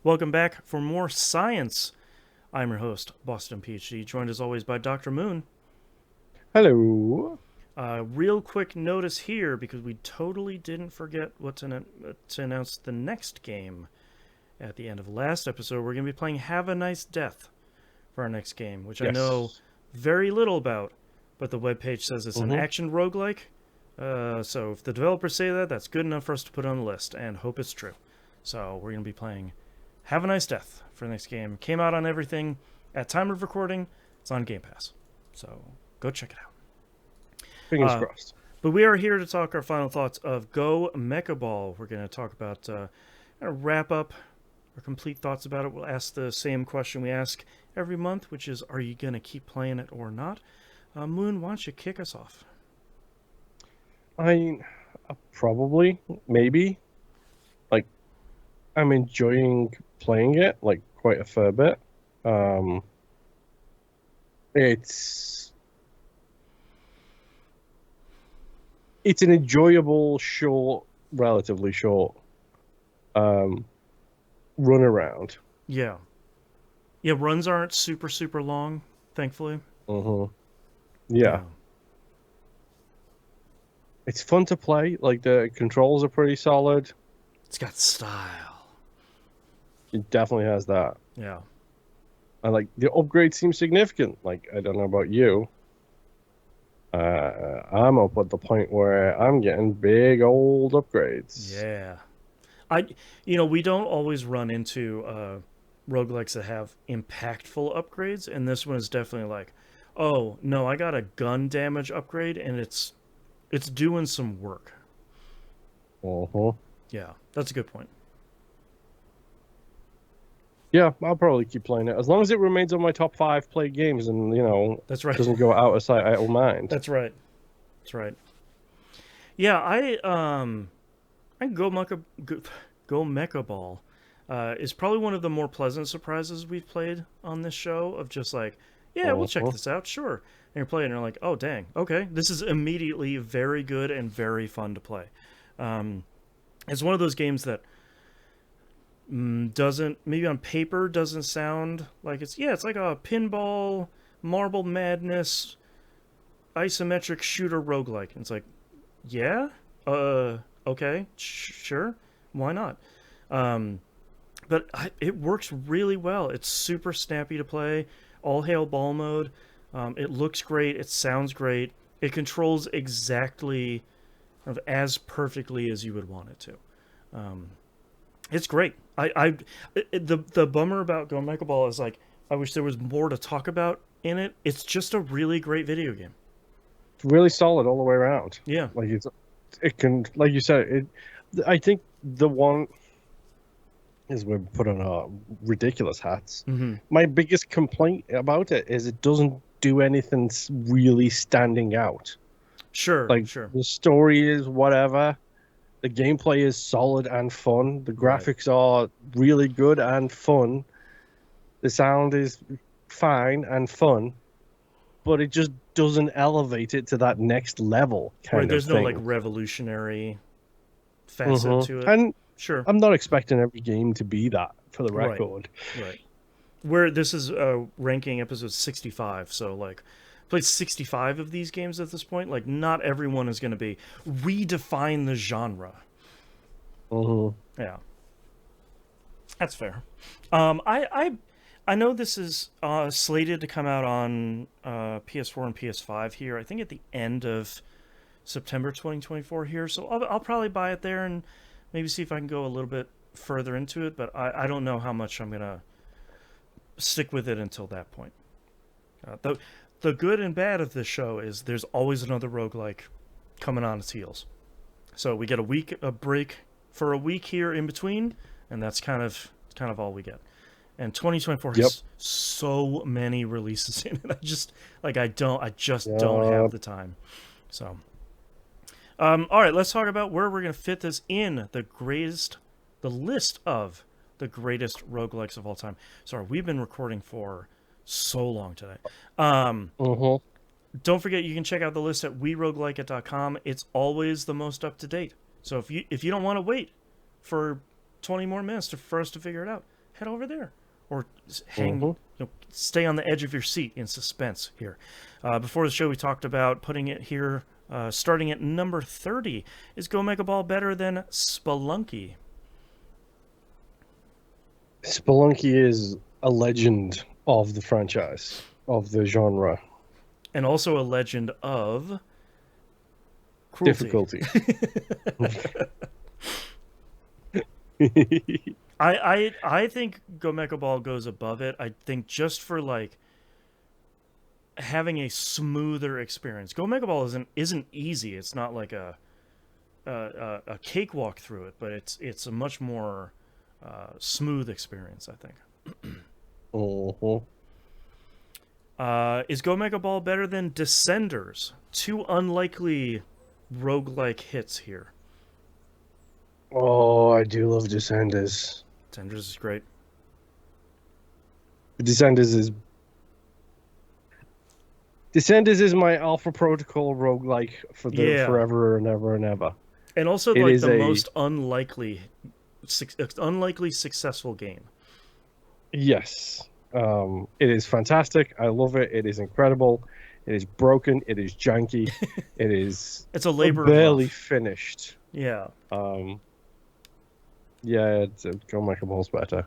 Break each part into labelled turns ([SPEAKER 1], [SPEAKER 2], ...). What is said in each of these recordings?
[SPEAKER 1] Welcome back for more science. I'm your host, Boston PhD, joined as always by Dr. Moon.
[SPEAKER 2] Hello.
[SPEAKER 1] Real quick notice here because we totally didn't forget to announce the next game at the end of the last episode. We're going to be playing Have a Nice Death for our next game, which I know
[SPEAKER 2] Yes.
[SPEAKER 1] very little about, but the webpage says it's an
[SPEAKER 2] Mm-hmm.
[SPEAKER 1] action roguelike. So if the developers say that, that's good enough for us to put on the list and hope it's true. So we're going to be playing Have a Nice Death for the next game. Came out on everything. At time of recording, it's on Game Pass. So go check it out.
[SPEAKER 2] Fingers crossed.
[SPEAKER 1] But we are here to talk our final thoughts of Go Mecha Ball. We're going to talk about, wrap up our complete thoughts about it. We'll ask the same question we ask every month, which is, are you going to keep playing it or not? Moon, why don't you kick us off?
[SPEAKER 2] I probably, maybe, like, I'm enjoying playing it, like, quite a fair bit. Um, it's it's an enjoyable, relatively short, um, run around.
[SPEAKER 1] Yeah. Yeah, runs aren't super, super long, thankfully.
[SPEAKER 2] Mm-hmm. Yeah,
[SPEAKER 1] Yeah.
[SPEAKER 2] it's fun to play. Like the controls are pretty solid.
[SPEAKER 1] It's got style.
[SPEAKER 2] It definitely has that.
[SPEAKER 1] Yeah.
[SPEAKER 2] And like the upgrade seems significant. Like I don't know about you. I'm up at the point where I'm getting big old upgrades.
[SPEAKER 1] Yeah. I, we don't always run into roguelikes that have impactful upgrades, and this one is definitely like, oh no, I got a gun damage upgrade, and it's doing some work.
[SPEAKER 2] Uh-huh.
[SPEAKER 1] Yeah, that's a good point.
[SPEAKER 2] Yeah, I'll probably keep playing it as long as it remains on my top five played games and
[SPEAKER 1] That's right.
[SPEAKER 2] doesn't go out of sight, out of mind.
[SPEAKER 1] That's right. That's right. Yeah, I Go Mecha Ball is probably one of the more pleasant surprises we've played on this show. Of just like, yeah, we'll check
[SPEAKER 2] Uh-huh.
[SPEAKER 1] this out, sure. And you're playing, and you're like, oh dang, okay, this is immediately very good and very fun to play. Um, it's one of those games that doesn't, maybe on paper doesn't sound like it's like a pinball, marble madness, isometric shooter roguelike. And it's like, yeah, okay, sure, why not? Um, it works really well. It's super snappy to play. All hail ball mode. It looks great. It sounds great. It controls exactly as perfectly as you would want it to. Um, it's great. The bummer about Go Mecha Ball is like I wish there was more to talk about in it. It's just a really great video game.
[SPEAKER 2] It's really solid all the way around.
[SPEAKER 1] Yeah.
[SPEAKER 2] Like it can, like you said, I think the one is we put on our ridiculous hats.
[SPEAKER 1] Mm-hmm.
[SPEAKER 2] My biggest complaint about it is it doesn't do anything really standing out.
[SPEAKER 1] Sure.
[SPEAKER 2] Like
[SPEAKER 1] Sure.
[SPEAKER 2] the story is whatever, the gameplay is solid and fun, the
[SPEAKER 1] Right.
[SPEAKER 2] graphics are really good and fun, the sound is fine and fun, but it just doesn't elevate it to that next level
[SPEAKER 1] Right.
[SPEAKER 2] kind of
[SPEAKER 1] There's no like
[SPEAKER 2] thing.
[SPEAKER 1] revolutionary facet to it.
[SPEAKER 2] And
[SPEAKER 1] Sure.
[SPEAKER 2] I'm not expecting every game to be that, for the
[SPEAKER 1] Right.
[SPEAKER 2] record.
[SPEAKER 1] Right. Where this is ranking episode 65, so like played 65 of these games at this point. Like not everyone is going to be redefine the genre.
[SPEAKER 2] hmm
[SPEAKER 1] Yeah, that's fair. I know this is slated to come out on PS4 and PS5 here. I think at the end of September 2024 here. So I'll probably buy it there and maybe see if I can go a little bit further into it. But I don't know how much I'm gonna stick with it until that point. The good and bad of this show is there's always another roguelike coming on its heels. So we get a break for a week here in between, and that's kind of all we get. And 2024
[SPEAKER 2] Yep.
[SPEAKER 1] has so many releases in it. I just don't
[SPEAKER 2] Uh,
[SPEAKER 1] have the time. So, all right, let's talk about where we're gonna fit this in the list of the greatest roguelikes of all time. Sorry, we've been recording for so long today. Um,
[SPEAKER 2] mhm.
[SPEAKER 1] don't forget you can check out the list at weroguelikeit.com. It's always the most up to date. So if you don't want to wait for 20 more minutes for us to figure it out, head over there, or hang,
[SPEAKER 2] Mm-hmm.
[SPEAKER 1] stay on the edge of your seat in suspense here. Before the show, we talked about putting it here, starting at number 30. Is Go Mecha Ball better than Spelunky?
[SPEAKER 2] Spelunky is a legend of the franchise, of the genre.
[SPEAKER 1] And also a legend of cruelty.
[SPEAKER 2] Difficulty.
[SPEAKER 1] I think Go Mecha Ball goes above it. I think just for like having a smoother experience. Go Mecha Ball isn't easy. It's not like a cakewalk through it, but it's a much more smooth experience, I think.
[SPEAKER 2] Mhm.
[SPEAKER 1] Is Go Mecha Ball better than Descenders? Two unlikely roguelike hits here.
[SPEAKER 2] Oh, I do love Descenders.
[SPEAKER 1] Descenders is great.
[SPEAKER 2] Descenders is my Alpha Protocol roguelike for the
[SPEAKER 1] Yeah,
[SPEAKER 2] forever and ever and ever.
[SPEAKER 1] and also
[SPEAKER 2] It
[SPEAKER 1] like
[SPEAKER 2] is
[SPEAKER 1] the
[SPEAKER 2] a
[SPEAKER 1] most unlikely successful game.
[SPEAKER 2] yes. It is fantastic. I love it. It is incredible. It is broken. It is janky. It is
[SPEAKER 1] It's a labor of
[SPEAKER 2] barely
[SPEAKER 1] love.
[SPEAKER 2] finished.
[SPEAKER 1] Yeah.
[SPEAKER 2] Yeah, it's Go Mecha Ball's better.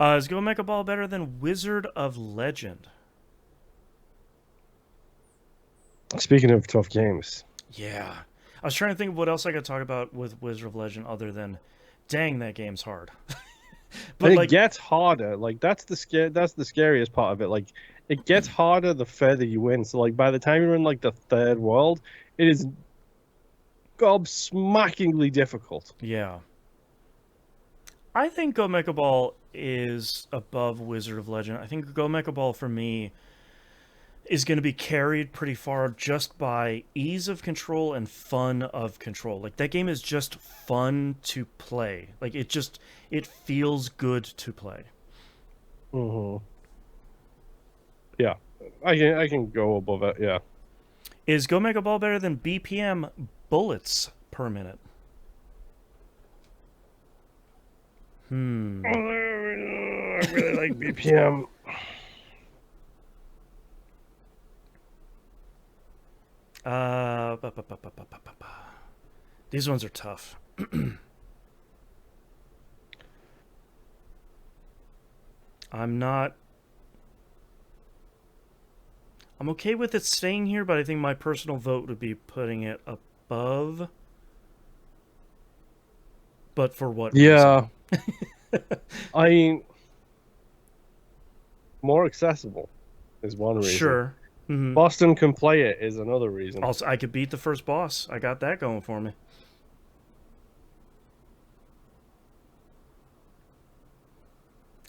[SPEAKER 1] Is Go Mecha Ball better than Wizard of Legend?
[SPEAKER 2] Speaking of tough games,
[SPEAKER 1] Yeah. I was trying to think of what else I could talk about with Wizard of Legend other than, dang, that game's hard. But
[SPEAKER 2] and it
[SPEAKER 1] like,
[SPEAKER 2] gets harder. Like that's the scariest part of it. Like it gets harder the further you win. So like by the time you're in like the third world, it is gobsmackingly difficult.
[SPEAKER 1] yeah. I think Go Mecha Ball is above Wizard of Legend. I think Go Mecha Ball for me is going to be carried pretty far just by ease of control and fun of control. Like that game is just fun to play. Like it feels good to play.
[SPEAKER 2] Hmm. Yeah, I can go above it. Yeah.
[SPEAKER 1] Is Go Mecha Ball better than BPM bullets per minute?
[SPEAKER 2] I really like BPM.
[SPEAKER 1] Ba, ba, ba, ba, ba, ba, ba. These ones are tough. I'm not. I'm okay with it staying here, but I think my personal vote would be putting it above. But for what
[SPEAKER 2] Yeah,
[SPEAKER 1] reason?
[SPEAKER 2] I mean, more accessible is one reason.
[SPEAKER 1] Sure. Mm-hmm.
[SPEAKER 2] Boston can play it is another reason.
[SPEAKER 1] Also, I could beat the first boss. I got that going for me.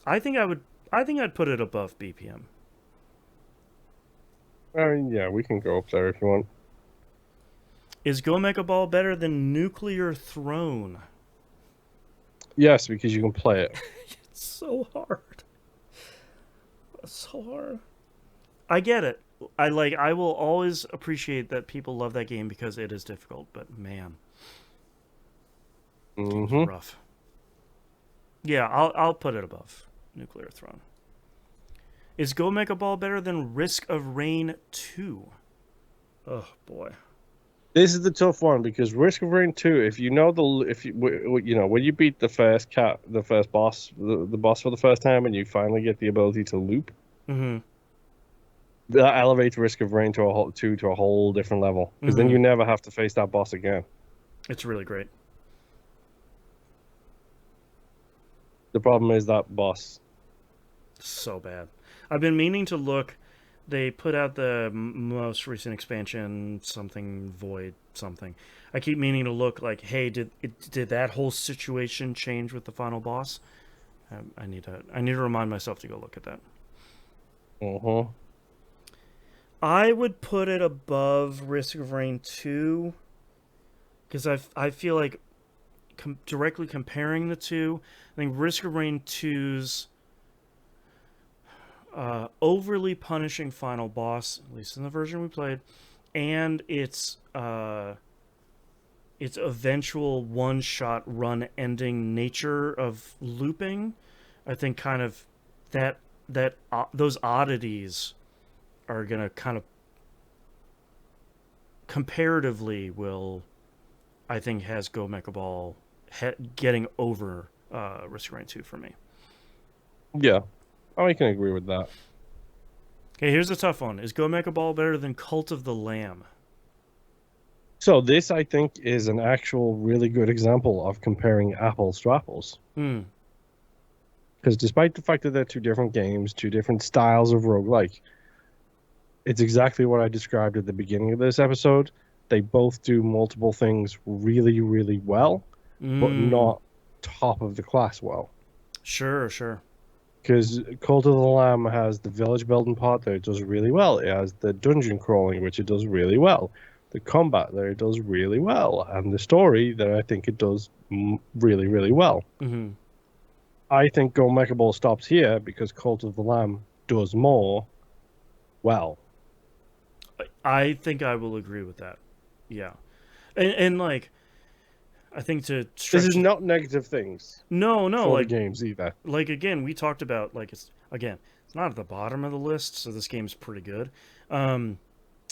[SPEAKER 1] I think I would. I think I'd put it above BPM.
[SPEAKER 2] I mean, yeah, we can go up there if you want.
[SPEAKER 1] Is Go Mecha Ball better than Nuclear Throne?
[SPEAKER 2] Yes, because you can play it.
[SPEAKER 1] It's so hard. It's so hard. I get it. I will always appreciate that people love that game because it is difficult, but man, game's
[SPEAKER 2] Hmm.
[SPEAKER 1] rough. Yeah, I'll put it above Nuclear Throne. Is Go Mecha Ball better than Risk of Rain 2? Oh boy.
[SPEAKER 2] This is the tough one because Risk of Rain 2, if you know when you beat the first boss, the boss for the first time, and you finally get the ability to loop,
[SPEAKER 1] Mm-hmm.
[SPEAKER 2] that elevates Risk of Rain to a whole different level because then
[SPEAKER 1] Mm-hmm.
[SPEAKER 2] you never have to face that boss again.
[SPEAKER 1] It's really great.
[SPEAKER 2] The problem is that boss.
[SPEAKER 1] So bad. I've been meaning to look. They put out the most recent expansion, something Void something. I keep meaning to look like, hey, did that whole situation change with the final boss? I need to remind myself to go look at that.
[SPEAKER 2] Uh-huh.
[SPEAKER 1] I would put it above Risk of Rain 2 because I feel like directly comparing the two, I think Risk of Rain 2's overly punishing final boss, at least in the version we played, and its eventual one-shot run ending nature of looping I think kind of those oddities are gonna kind of comparatively will, I think, has Go Mecha Ball getting over Risk of Rain 2 for me.
[SPEAKER 2] Yeah, I can agree with that.
[SPEAKER 1] Okay, here's a tough one. Is Go Mecha Ball better than Cult of the Lamb?
[SPEAKER 2] So this, I think, is an actual really good example of comparing apples to apples.
[SPEAKER 1] Hmm.
[SPEAKER 2] Because despite the fact that they're two different games, two different styles of roguelike, it's exactly what I described at the beginning of this episode. They both do multiple things really, really well, but
[SPEAKER 1] Hmm.
[SPEAKER 2] not top of the class well.
[SPEAKER 1] Sure, sure.
[SPEAKER 2] Because Cult of the Lamb has the village building part that it does really well. It has the dungeon crawling, which it does really well. The combat there it does really well, and the story that I think it does really, really well.
[SPEAKER 1] Hmm.
[SPEAKER 2] I think Go Mecha Ball stops here because Cult of the Lamb does more well.
[SPEAKER 1] I think I will agree with that. Yeah, and like I think to
[SPEAKER 2] This is
[SPEAKER 1] stretch.
[SPEAKER 2] not negative things
[SPEAKER 1] No, no,
[SPEAKER 2] for the games either.
[SPEAKER 1] like again, we talked about like it's not at the bottom of the list, so this game's pretty good. Um,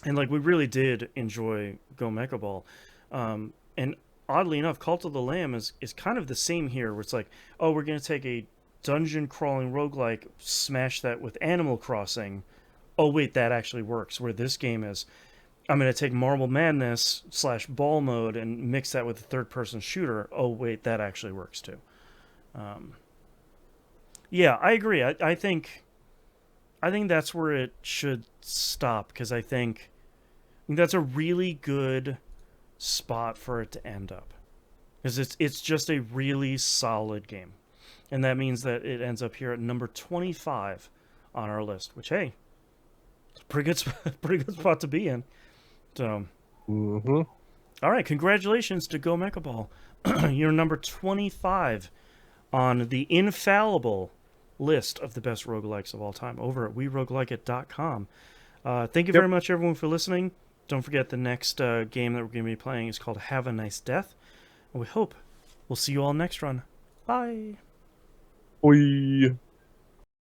[SPEAKER 1] and like we really did enjoy Go Mecha Ball, and oddly enough, Cult of the Lamb is kind of the same here, where it's like, oh, we're gonna take a dungeon crawling roguelike, smash that with Animal Crossing. Oh wait, that actually works. Where this game is, I'm gonna take Marble Madness slash Ball mode and mix that with a third person shooter. Oh wait, that actually works too. Um, yeah, I agree. I think that's where it should stop because I think that's a really good spot for it to end up because it's just a really solid game, and that means that it ends up here at number 25 on our list. Which hey, it's a pretty good pretty good spot to be in. So
[SPEAKER 2] Hmm.
[SPEAKER 1] all right, congratulations to Go Mecha Ball. You're number 25 on the infallible list of the best roguelikes of all time over at weroguelikeit.com. Thank you
[SPEAKER 2] Yep.
[SPEAKER 1] very much, everyone, for listening. Don't forget the next game that we're going to be playing is called Have a Nice Death. And we hope we'll see you all next run. Bye.
[SPEAKER 2] Oi.